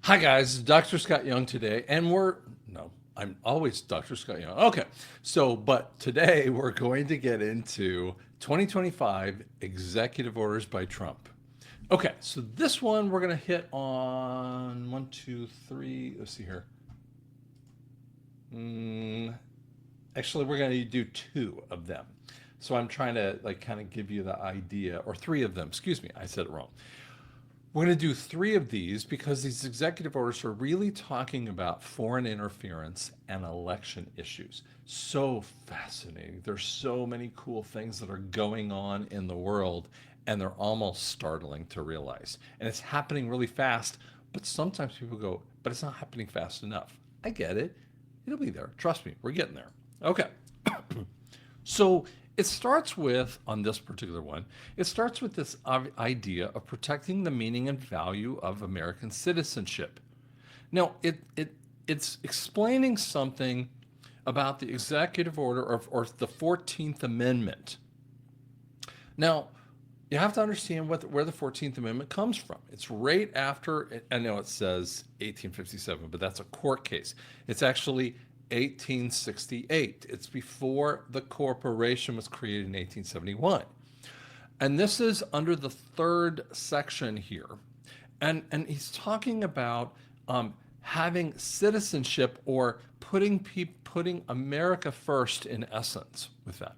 Hi guys, Dr. Scott Young today, and I'm always Dr. Scott Young. Okay, but today we're going to get into 2025 executive orders by Trump. Okay, so this one we're going to hit on one, two, three. Let's see here. Mm, Actually, we're going to do two of them. So I'm trying to kind of give you the idea, or three of them. Excuse me, I said it wrong. We're going to do three of these because these executive orders are really talking about foreign interference and election issues. So fascinating. There's so many cool things that are going on in the world, and they're almost startling to realize. And it's happening really fast, but sometimes people go, but it's not happening fast enough. I get it. It'll be there. Trust me, we're getting there. Okay. So it starts with, on this particular one, it starts with this idea of protecting the meaning and value of American citizenship. Now, it's explaining something about the executive order or the 14th Amendment. Now, you have to understand where the 14th Amendment comes from. It's right after, I know it says 1857, but that's a court case. It's actually 1868. It's before the corporation was created in 1871. And this is under the third section here. And he's talking about having citizenship or putting America first in essence with that.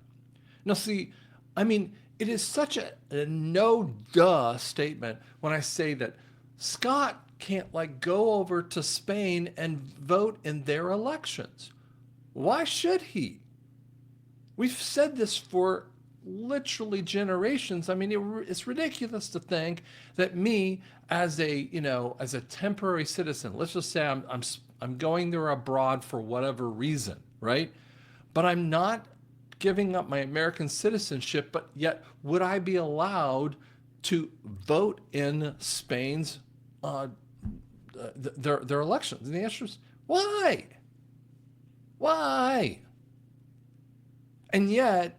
Now, see, I mean, it is such a no duh statement when I say that Scott can't go over to Spain and vote in their elections. Why should he? We've said this for literally generations. I mean, it's ridiculous to think that me as a temporary citizen, let's just say I'm going there abroad for whatever reason, right? But I'm not giving up my American citizenship, but yet would I be allowed to vote in Spain's their elections? And the answer is why? Why? And yet,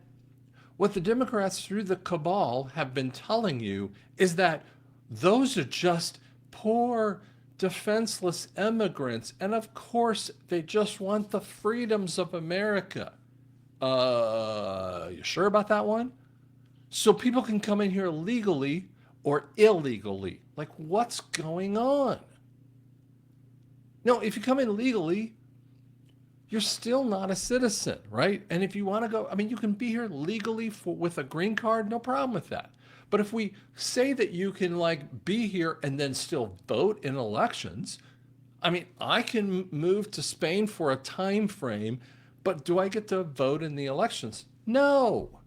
what the Democrats through the cabal have been telling you is that those are just poor, defenseless immigrants. And of course, they just want the freedoms of America. You sure about that one? So people can come in here legally or illegally. Like, what's going on? No, if you come in legally, you're still not a citizen, right? And if you want to go, I mean, you can be here legally with a green card, no problem with that. But if we say that you can be here and then still vote in elections, I mean, I can move to Spain for a time frame, but do I get to vote in the elections? No.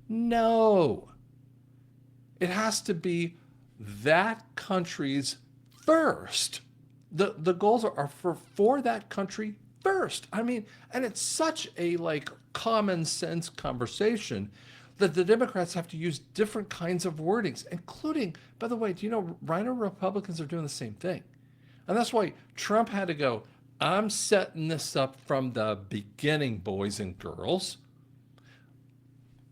No. It has to be that country's first. The goals are for that country first. I mean, and it's such a common sense conversation that the Democrats have to use different kinds of wordings, including, by the way, do you know Rhino Republicans are doing the same thing? And that's why Trump had to go, I'm setting this up from the beginning, boys and girls.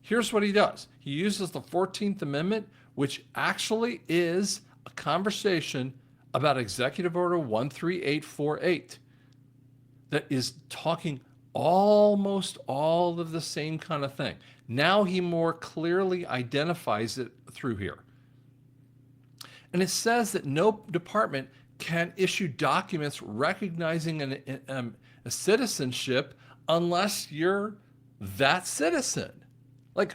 Here's what he does. He uses the 14th Amendment, which actually is a conversation about Executive Order 13848 that is talking almost all of the same kind of thing. Now he more clearly identifies it through here. And it says that no department can issue documents recognizing a citizenship unless you're that citizen. Like,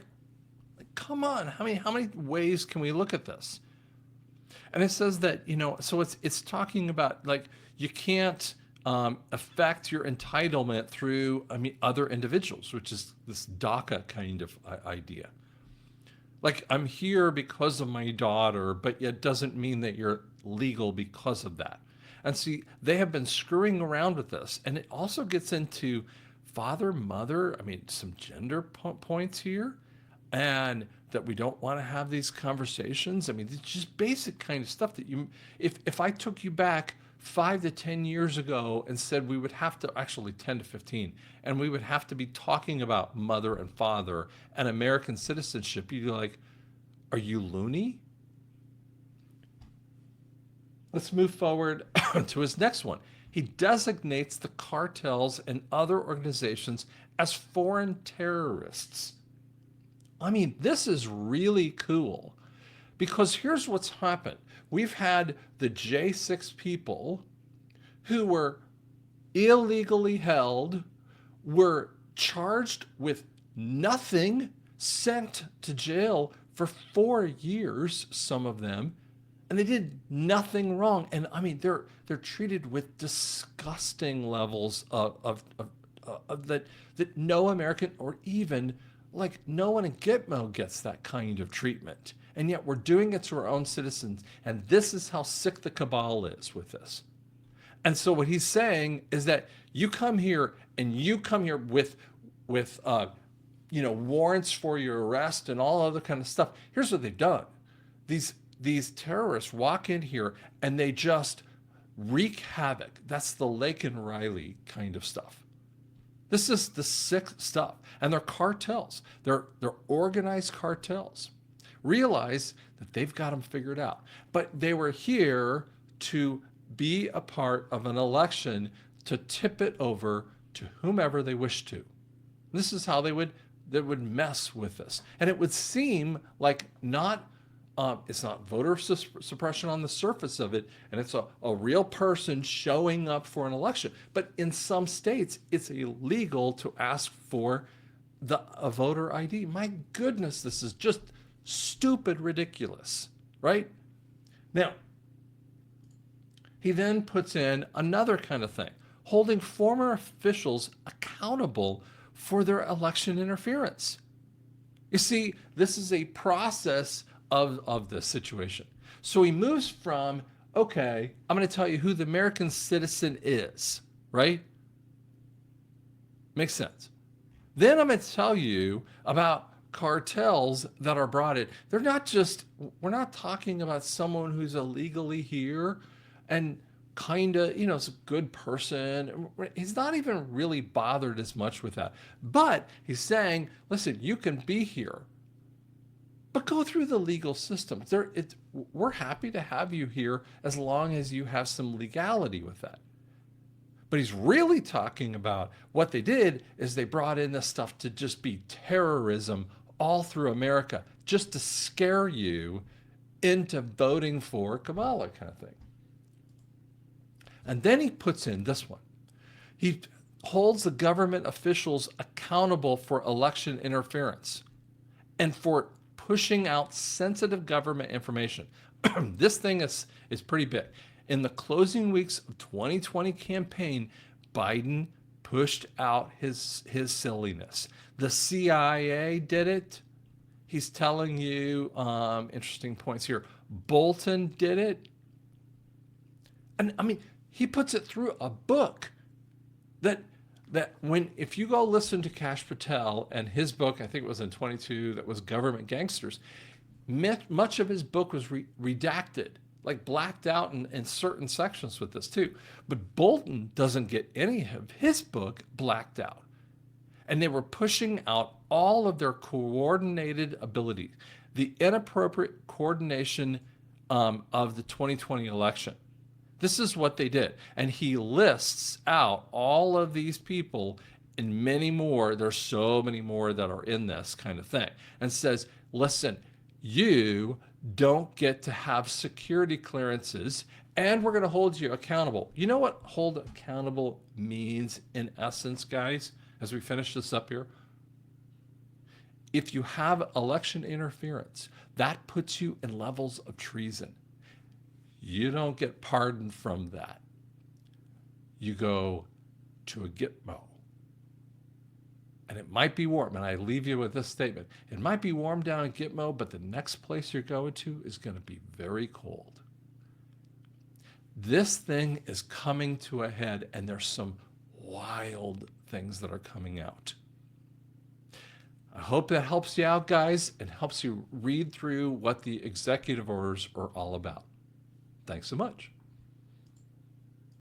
come on, how many ways can we look at this? And it says that, so it's talking about you can't affect your entitlement through other individuals, which is this DACA kind of idea. Like, I'm here because of my daughter, but it doesn't mean that you're legal because of that. And see, they have been screwing around with this, and it also gets into father, mother. I mean, some gender points here, and that we don't want to have these conversations. I mean, it's just basic kind of stuff that if I took you back 5 to 10 years ago and said we would have to, actually 10 to 15, and we would have to be talking about mother and father and American citizenship, you'd be like, are you loony? Let's move forward to his next one. He designates the cartels and other organizations as foreign terrorists. I mean, this is really cool because here's what's happened. We've had the J6 people who were illegally held, were charged with nothing, sent to jail for 4 years, some of them, and they did nothing wrong. And I mean, they're treated with disgusting levels of that no American or even like no one in Gitmo gets that kind of treatment. And yet we're doing it to our own citizens. And this is how sick the cabal is with this. And so what he's saying is that you come here and you come here with warrants for your arrest and all other kind of stuff. Here's what they've done. These terrorists walk in here and they just wreak havoc. That's the Lake and Riley kind of stuff. This is the sick stuff. And they're cartels. They're organized cartels. Realize that they've got them figured out. But they were here to be a part of an election to tip it over to whomever they wish to. This is how they would mess with this. And it would seem like it's not voter suppression on the surface of it, and it's a real person showing up for an election. But in some states, it's illegal to ask for a voter ID. My goodness, this is just stupid ridiculous, right? Now, he then puts in another kind of thing, holding former officials accountable for their election interference. You see, this is a process of the situation. So he moves from, okay, I'm going to tell you who the American citizen is, right? Makes sense. Then I'm going to tell you about cartels that are brought in. They're not just, we're not talking about someone who's illegally here and kind of, is a good person. He's not even really bothered as much with that. But he's saying, listen, you can be here, but go through the legal system. We're happy to have you here as long as you have some legality with that. But he's really talking about what they did is they brought in this stuff to just be terrorism all through America, just to scare you into voting for Kamala kind of thing. And then he puts in this one. He holds the government officials accountable for election interference and for pushing out sensitive government information. This thing is pretty big. In the closing weeks of 2020 campaign, Biden pushed out his silliness. The CIA did it. He's telling you interesting points here. Bolton did it. And I mean, he puts it through a book that if you go listen to Kash Patel and his book, I think it was in 22, that was Government Gangsters, much of his book was redacted, like blacked out in certain sections with this too. But Bolton doesn't get any of his book blacked out. And they were pushing out all of their coordinated ability, the inappropriate coordination of the 2020 election. This is what they did. And he lists out all of these people and many more. There's so many more that are in this kind of thing. And says, listen, you don't get to have security clearances and we're going to hold you accountable. You know what hold accountable means in essence, guys, as we finish this up here? If you have election interference, that puts you in levels of treason. You don't get pardoned from that. You go to a Gitmo. And it might be warm. And I leave you with this statement. It might be warm down in Gitmo, but the next place you're going to is going to be very cold. This thing is coming to a head, and there's some wild things that are coming out. I hope that helps you out, guys, and helps you read through what the executive orders are all about. Thanks so much.